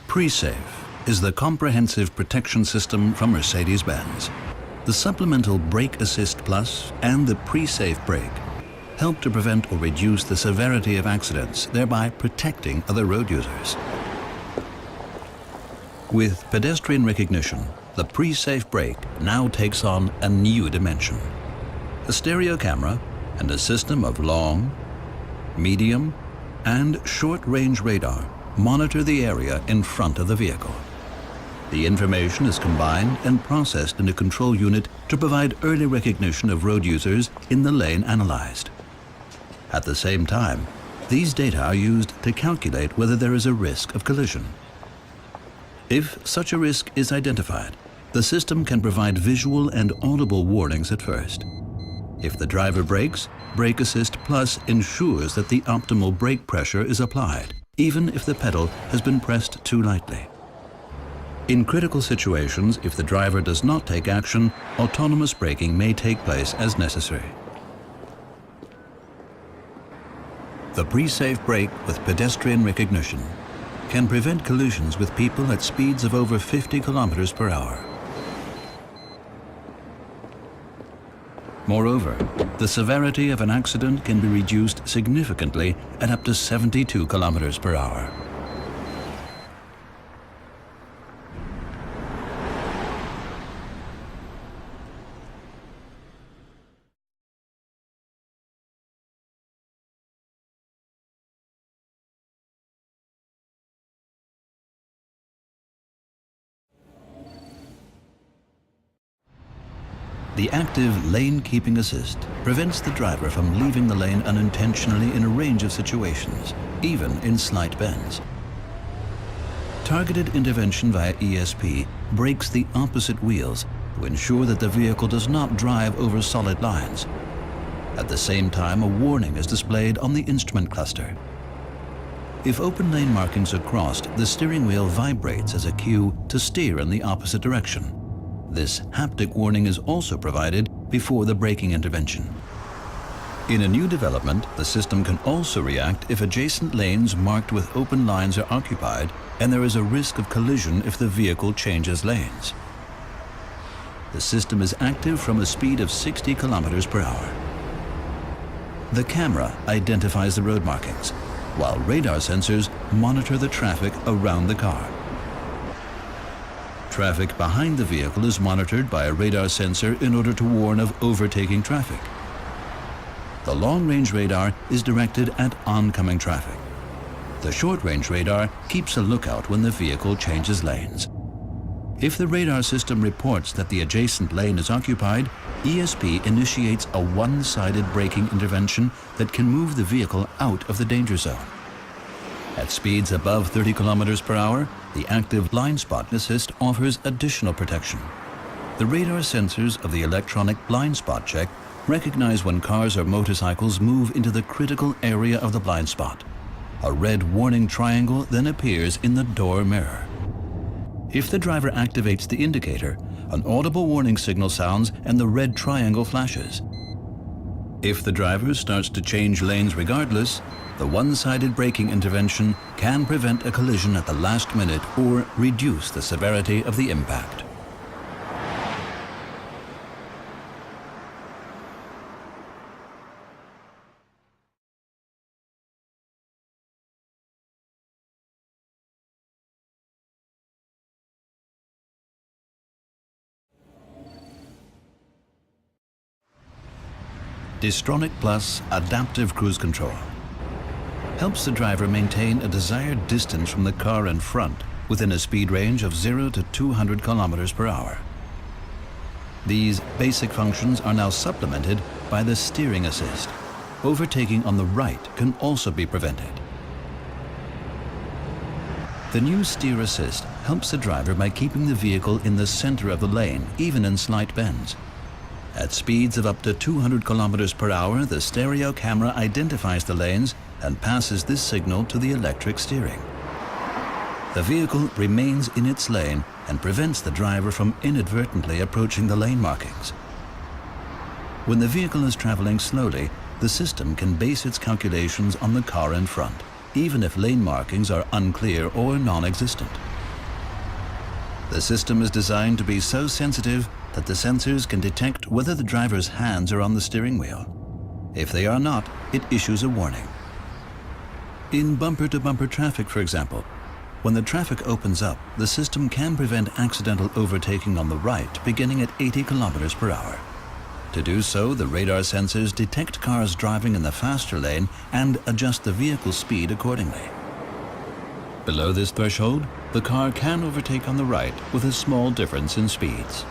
Pre-Safe is the comprehensive protection system from Mercedes-Benz. The supplemental Brake Assist Plus and the Pre-Safe brake help to prevent or reduce the severity of accidents, thereby protecting other road users. With pedestrian recognition, the Pre-Safe brake now takes on a new dimension. A stereo camera and a system of long, medium, and short-range radar monitor the area in front of the vehicle. The information is combined and processed in a control unit to provide early recognition of road users in the lane analyzed. At the same time, these data are used to calculate whether there is a risk of collision. If such a risk is identified, the system can provide visual and audible warnings at first. If the driver brakes, Brake Assist Plus ensures that the optimal brake pressure is applied, even if the pedal has been pressed too lightly. In critical situations, if the driver does not take action, autonomous braking may take place as necessary. The Pre-Safe brake with pedestrian recognition can prevent collisions with people at speeds of over 50 kilometers per hour. Moreover, the severity of an accident can be reduced significantly at up to 72 kilometers per hour. The active lane keeping assist prevents the driver from leaving the lane unintentionally in a range of situations, even in slight bends. Targeted intervention via ESP brakes the opposite wheels to ensure that the vehicle does not drive over solid lines. At the same time, a warning is displayed on the instrument cluster. If open lane markings are crossed, the steering wheel vibrates as a cue to steer in the opposite direction. This haptic warning is also provided before the braking intervention. In a new development, the system can also react if adjacent lanes marked with open lines are occupied and there is a risk of collision if the vehicle changes lanes. The system is active from a speed of 60 kilometers per hour. The camera identifies the road markings, while radar sensors monitor the traffic around the car. Traffic behind the vehicle is monitored by a radar sensor in order to warn of overtaking traffic. The long-range radar is directed at oncoming traffic. The short-range radar keeps a lookout when the vehicle changes lanes. If the radar system reports that the adjacent lane is occupied, ESP initiates a one-sided braking intervention that can move the vehicle out of the danger zone. At speeds above 30 kilometers per hour, the active blind spot assist offers additional protection. The radar sensors of the electronic blind spot check recognize when cars or motorcycles move into the critical area of the blind spot. A red warning triangle then appears in the door mirror. If the driver activates the indicator, an audible warning signal sounds and the red triangle flashes. If the driver starts to change lanes regardless, the one-sided braking intervention can prevent a collision at the last minute or reduce the severity of the impact. Distronic Plus Adaptive Cruise Control helps the driver maintain a desired distance from the car in front within a speed range of 0 to 200 kilometers per hour. These basic functions are now supplemented by the steering assist. Overtaking on the right can also be prevented. The new steer assist helps the driver by keeping the vehicle in the center of the lane, even in slight bends. At speeds of up to 200 kilometers per hour, the stereo camera identifies the lanes and passes this signal to the electric steering. The vehicle remains in its lane and prevents the driver from inadvertently approaching the lane markings. When the vehicle is traveling slowly, the system can base its calculations on the car in front, even if lane markings are unclear or non-existent. The system is designed to be so sensitive that the sensors can detect whether the driver's hands are on the steering wheel. If they are not, it issues a warning. In bumper-to-bumper traffic, for example, when the traffic opens up, the system can prevent accidental overtaking on the right beginning at 80 kilometers per hour. To do so, the radar sensors detect cars driving in the faster lane and adjust the vehicle speed accordingly. Below this threshold, the car can overtake on the right with a small difference in speeds.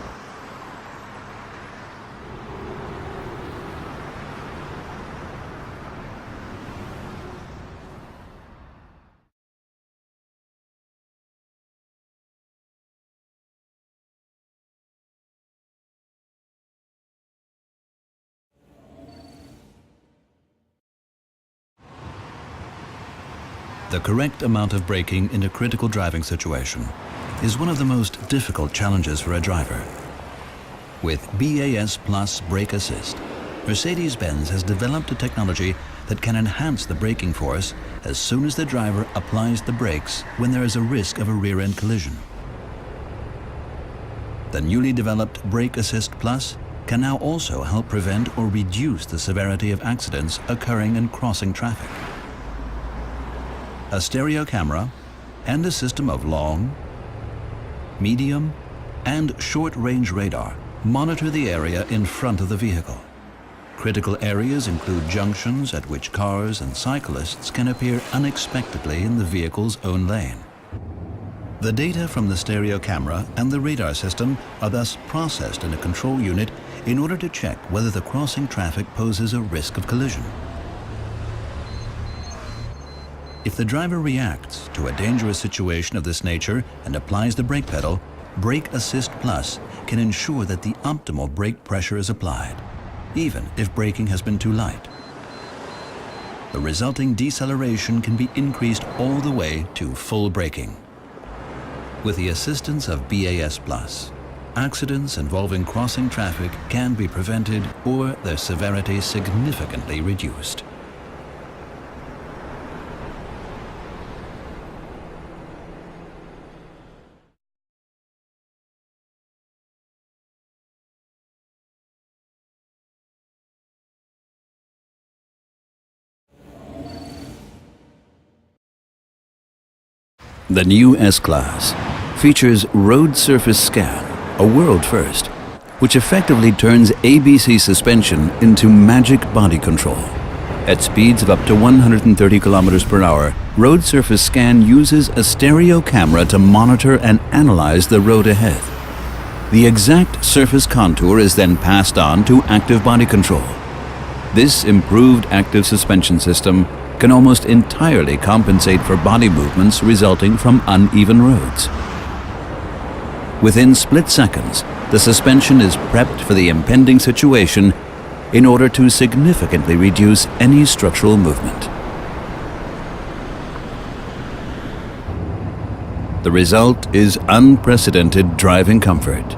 The correct amount of braking in a critical driving situation is one of the most difficult challenges for a driver. With BAS Plus Brake Assist, Mercedes-Benz has developed a technology that can enhance the braking force as soon as the driver applies the brakes when there is a risk of a rear-end collision. The newly developed Brake Assist Plus can now also help prevent or reduce the severity of accidents occurring in crossing traffic. A stereo camera and a system of long, medium, and short-range radar monitor the area in front of the vehicle. Critical areas include junctions at which cars and cyclists can appear unexpectedly in the vehicle's own lane. The data from the stereo camera and the radar system are thus processed in a control unit in order to check whether the crossing traffic poses a risk of collision. If the driver reacts to a dangerous situation of this nature and applies the brake pedal, Brake Assist Plus can ensure that the optimal brake pressure is applied, even if braking has been too light. The resulting deceleration can be increased all the way to full braking. With the assistance of BAS Plus, accidents involving crossing traffic can be prevented or their severity significantly reduced. The new S-Class features road surface scan, a world first, which effectively turns ABC suspension into magic body control. At speeds of up to 130 kilometers per hour, road surface scan uses a stereo camera to monitor and analyze the road ahead. The exact surface contour is then passed on to active body control. This improved active suspension system can almost entirely compensate for body movements resulting from uneven roads. Within split seconds, the suspension is prepped for the impending situation in order to significantly reduce any structural movement. The result is unprecedented driving comfort.